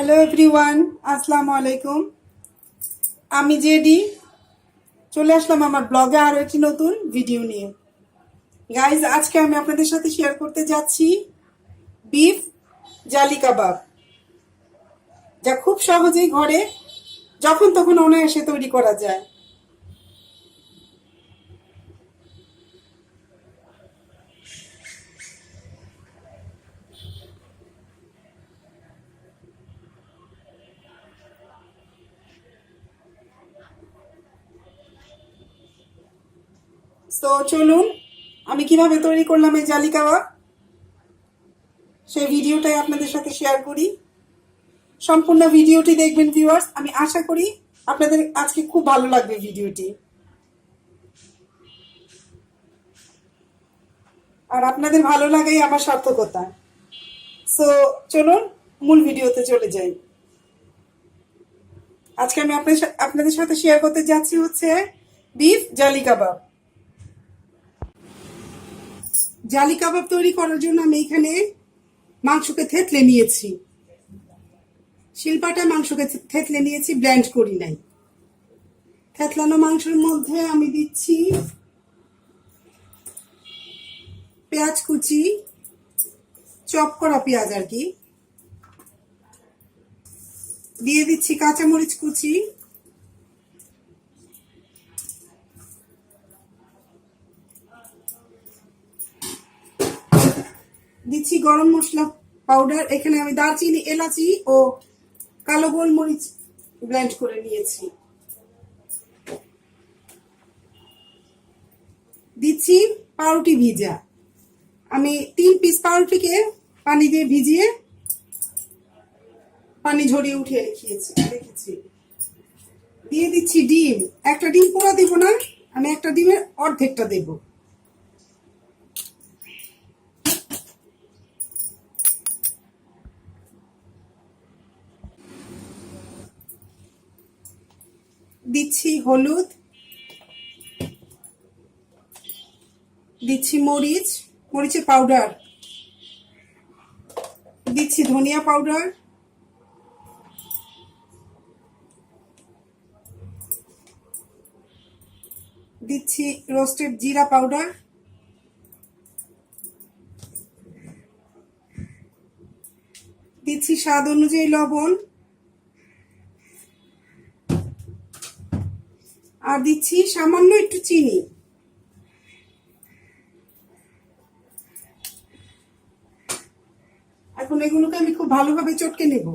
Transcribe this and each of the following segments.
Hello everyone, আসসালামু আলাইকুম। আমি জেডি চলে আসলাম আমার ব্লগে আরো একটি নতুন ভিডিও নিয়ে। গাইজ, আজকে আমি আপনাদের সাথে শেয়ার করতে যাচ্ছি বিফ জালি কাবাব, যা খুব সহজেই ঘরে যখন তখন অনায়াসে তৈরি করা যায়। তো চলুন, আমি কিভাবে তৈরি করলাম এই জালি কাবাব সেই ভিডিওটাই আপনাদের সাথে শেয়ার করি। সম্পূর্ণ ভিডিওটি দেখবেন ভিউয়ার্স, আমি আশা করি আপনাদের আজকে খুব ভালো লাগবে ভিডিওটি। আর আপনাদের ভালো লাগাই আমার সার্থকতা। সো চলুন মূল ভিডিওতে চলে যাই। আজকে আমি আপনাদের সাথে শেয়ার করতে যাচ্ছি হচ্ছে বিফ জালি কাবাব। জালি কাবাব তৈরি করার জন্য আমি এখানে মাংসকে থেতলে নিয়েছি, শিলপাটা মাংসকে থেতলে নিয়েছি, ব্লেন্ড করি নাই। থেতলানো মাংসের মধ্যে আমি দিচ্ছি পেঁয়াজ কুচি, চপ করা পেঁয়াজ আর কি, দিয়ে দিচ্ছি কাঁচামরিচ কুচি, দিচ্ছি গরম মশলা পাউডার। এখানে আমি দারচিনি, এলাচি ও কালো গোলমরিচ ব্লেন্ড করে নিয়েছি। দিচ্ছি পাউরুটি ভিজা, আমি 3 পিস পাউরুটিকে পানি দিয়ে ভিজিয়ে পানি ঝরিয়ে উঠিয়ে রেখেছি। দিয়ে দিচ্ছি ডিম, একটা ডিম পুরো দেবো না, আমি একটা ডিমের অর্ধেকটা দেব। দিচ্ছি হলুদ, দিচ্ছি মরিচের পাউডার, দিচ্ছি ধনিয়া পাউডার, দিচ্ছি রোস্টেড জিরা পাউডার, দিচ্ছি স্বাদ অনুযায়ী লবণ, আর দিচ্ছি সামান্য একটু চিনি। এখন এগুলোকে আমি খুব ভালোভাবে চটকে নেব।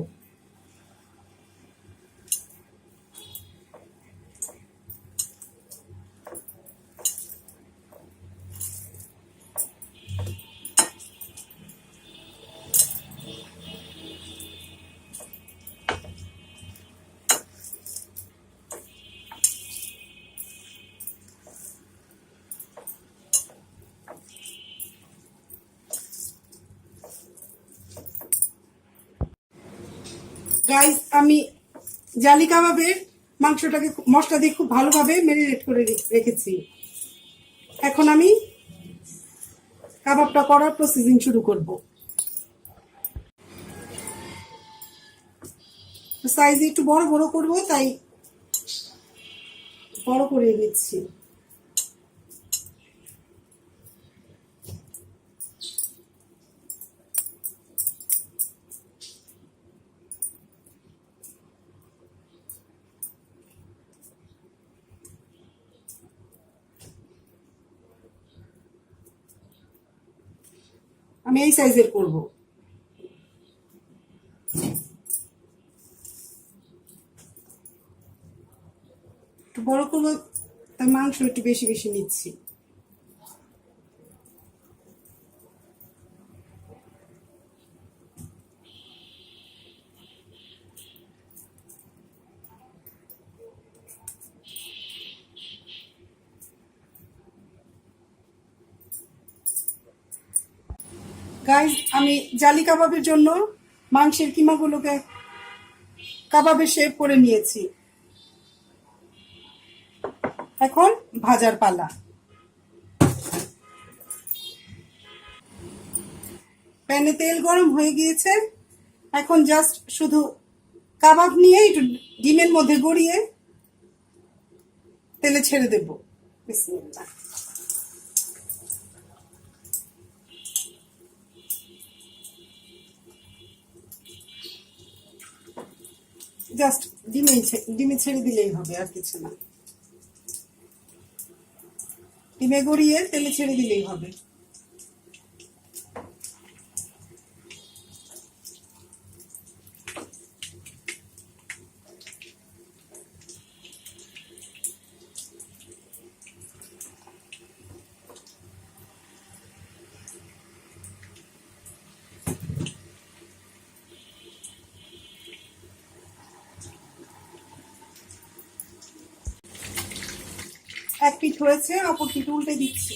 গাইস, আমি জালি কাবাবের মাংসটাকে মশলা দিয়ে খুব ভালোভাবে ম্যারিনেট করে রেখেছি। এখন আমি কাবাবটা করার প্রসেসিং শুরু করব। সাইজ একটু বড় বড় করব, তাই বড় করে নিচ্ছি। আমি এই সাইজের করব। একটু বড় করবো, তাই মাংস একটু বেশি বেশি নিচ্ছি। গাইস, আমি জালি কাবাবের জন্য মাংসের কিমাগুলোকে কাবাবের শেপ করে নিয়েছি। এখন ভাজার পালা। প্যানে তেল গরম হয়ে গিয়েছে, এখন জাস্ট শুধু কাবাব নিয়ে একটু ডিমের মধ্যে গড়িয়ে তেলে ছেড়ে দেব। বিসমিল্লাহ। জাস্ট ডিমে ছেড়ে দিলেই হবে, আর কিছু না। ডিমে গড়িয়ে তেলে ছেড়ে দিলেই হবে। এক পিঠ হয়েছে, অপর পিঠ উল্টে দিচ্ছি।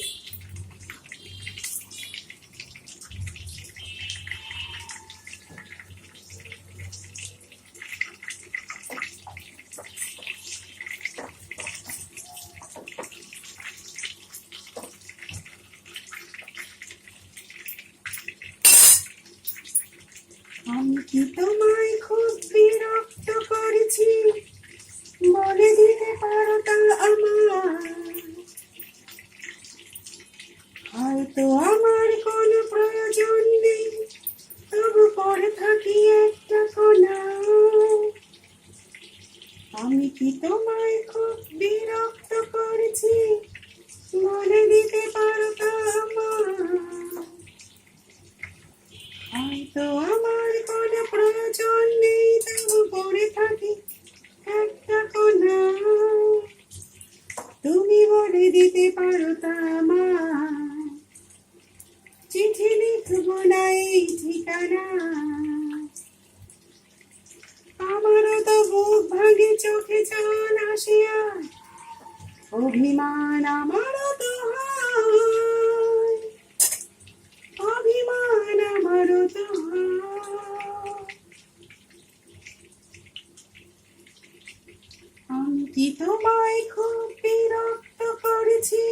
আমি কি তোমায় খুব বিরক্ত করেছি, বলে দিতে পারো তা আমার? হয়তো আমার কোনো প্রয়োজন নেই, তবু পড়ে থাকি একটা কোনা। আমি কি তোমায় খুব বিরক্ত করেছি, বলে দিতে পারো তা আমার? হয়তো আমার কোনো প্রয়োজন নেই, তবু পড়ে থাকি একটা কোনা। তুমি বলে দিতে পারো তা আমার? চিঠি লিখবো না এই ঠিকানা। আমারও তো বুক ভাঙে, চোখে জল আসে আর অভিমান আমারও তো হয়, অভিমান আমারও তো হয়। আমি কি তোমায় খুব বিরক্ত করেছি,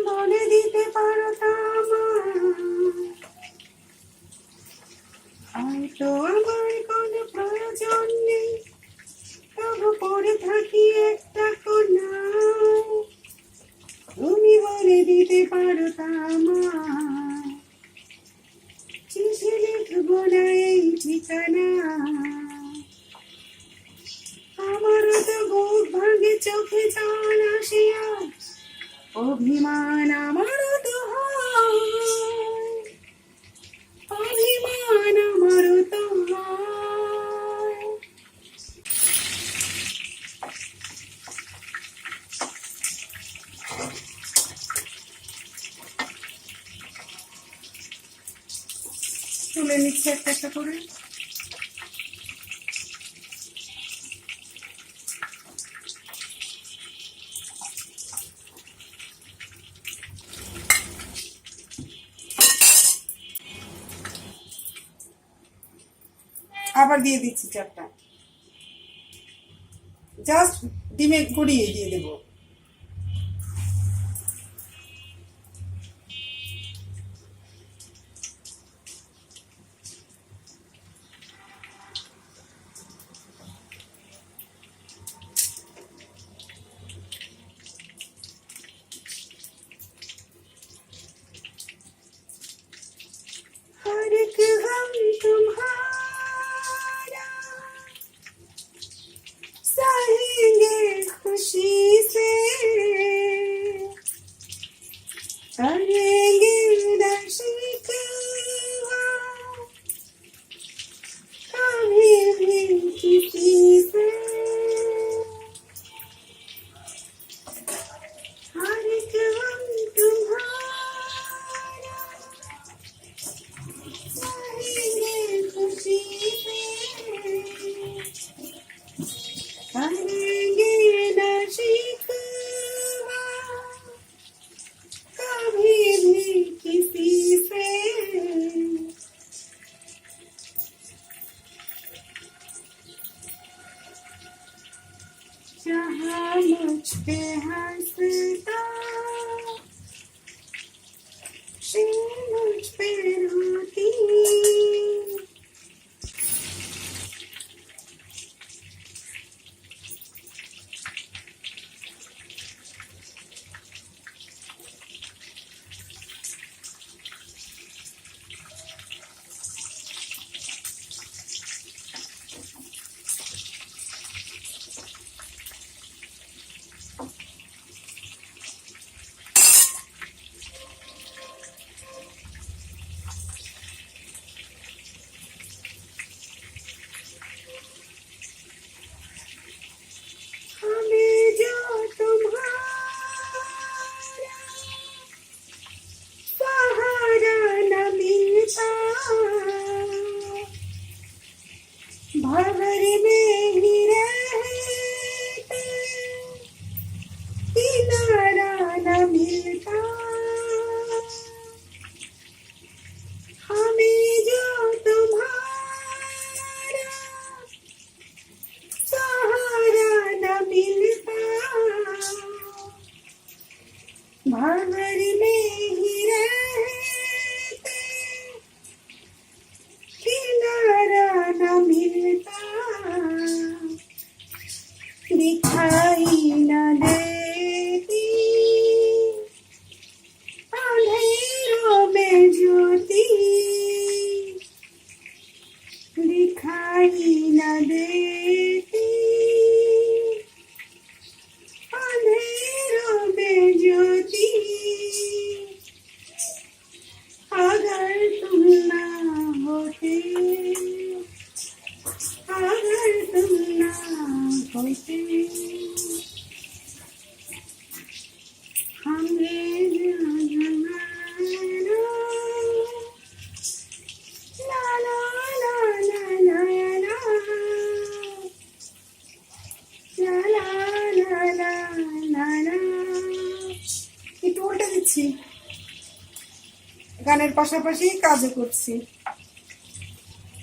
বলে দিতে পারো তা আমার? হয়তো আমার কোনো প্রয়োজন নেই, তবু পড়ে থাকি একটা কোনা। তুমি বলে দিতে পারো তা আমার? চিঠি লিখবো না এই ঠিকানা। আমারও তো বুক ভাঙে, চোখে জল আসে আর অভিমান আমারও তো হয়, অভিমান আমারও তো হয়। তুলে নিচ্ছে একটা একটা করে। আবার দিয়ে দিচ্ছি চারটা, জাস্ট ডিমে গড়িয়ে দিয়ে দেবো। हर एक गम तुम्हारा सहेंगे खुशी से, करेंगे न शिकवा कभी भी किसी से। हर एक गम तुम्हारा सहेंगे खुशी से, करेंगे न शिकवा कभी भी किसी से। जहाँ मुझ पे हंसता, से मुझ पे रोती, भंवर में ही रहते किनारा न मिलता हमें जो तुम्हारा सहारा न मिलता भंवर में ही रहते किनारा न मिलता दिखाई न देती अंधेरों में ज्योति दिखाई न देती अंधेरों में ज्योति अगर तुम ना होते अगर तुम ना होते हमें जमाना ला ला ला ला ला ला ला ला ला ला ला একটু উল্টে দিচ্ছি গানের পাশাপাশি কাজও করছি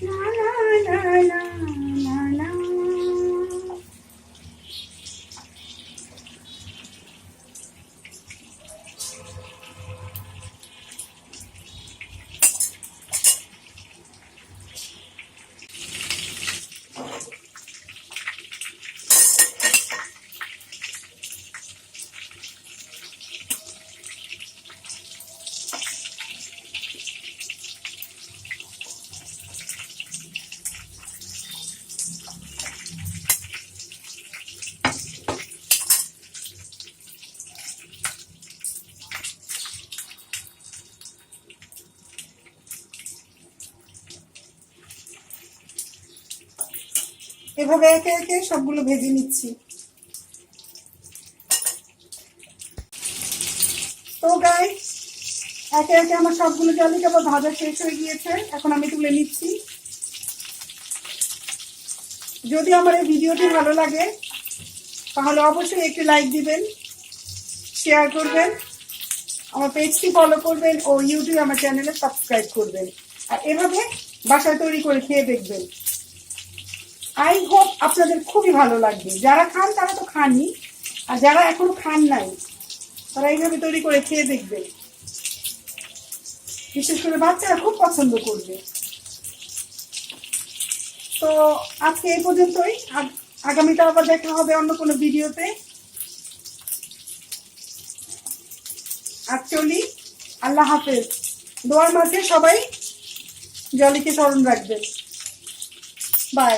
লা লা লা লা লা লা এভাবে একে একে সবগুলো ভেজে নিচ্ছি তো গাইস একে একে আমার সবগুলো জালি কাবাব ভাজা শেষ হয়ে গিয়েছে এখন আমি তুলে নিচ্ছি যদি আমার এই ভিডিওটি ভালো লাগে তাহলে অবশ্যই একটি লাইক দিবেন শেয়ার করবেন আমার পেজটি ফলো করবেন ও ইউটিউবে আমার চ্যানেলে সাবস্ক্রাইব করবেন আর এভাবে বাসায় তৈরি করে খেয়ে দেখবেন আই হোপ আপনাদের খুবই ভালো লাগবে যারা খান তারা তো খাননি আর যারা এখনো খান নাই তারা এইভাবে তৈরি করে খেয়ে দেখবেন বিশেষ করে বাচ্চারা খুব পছন্দ করবে তো আজকে এই পর্যন্তই আগামীতে আবার দেখা হবে অন্য কোনো ভিডিওতে আর চলি আল্লাহ হাফেজ দোয়ার মাঝে সবাই জলিকে স্মরণ রাখবেন বাই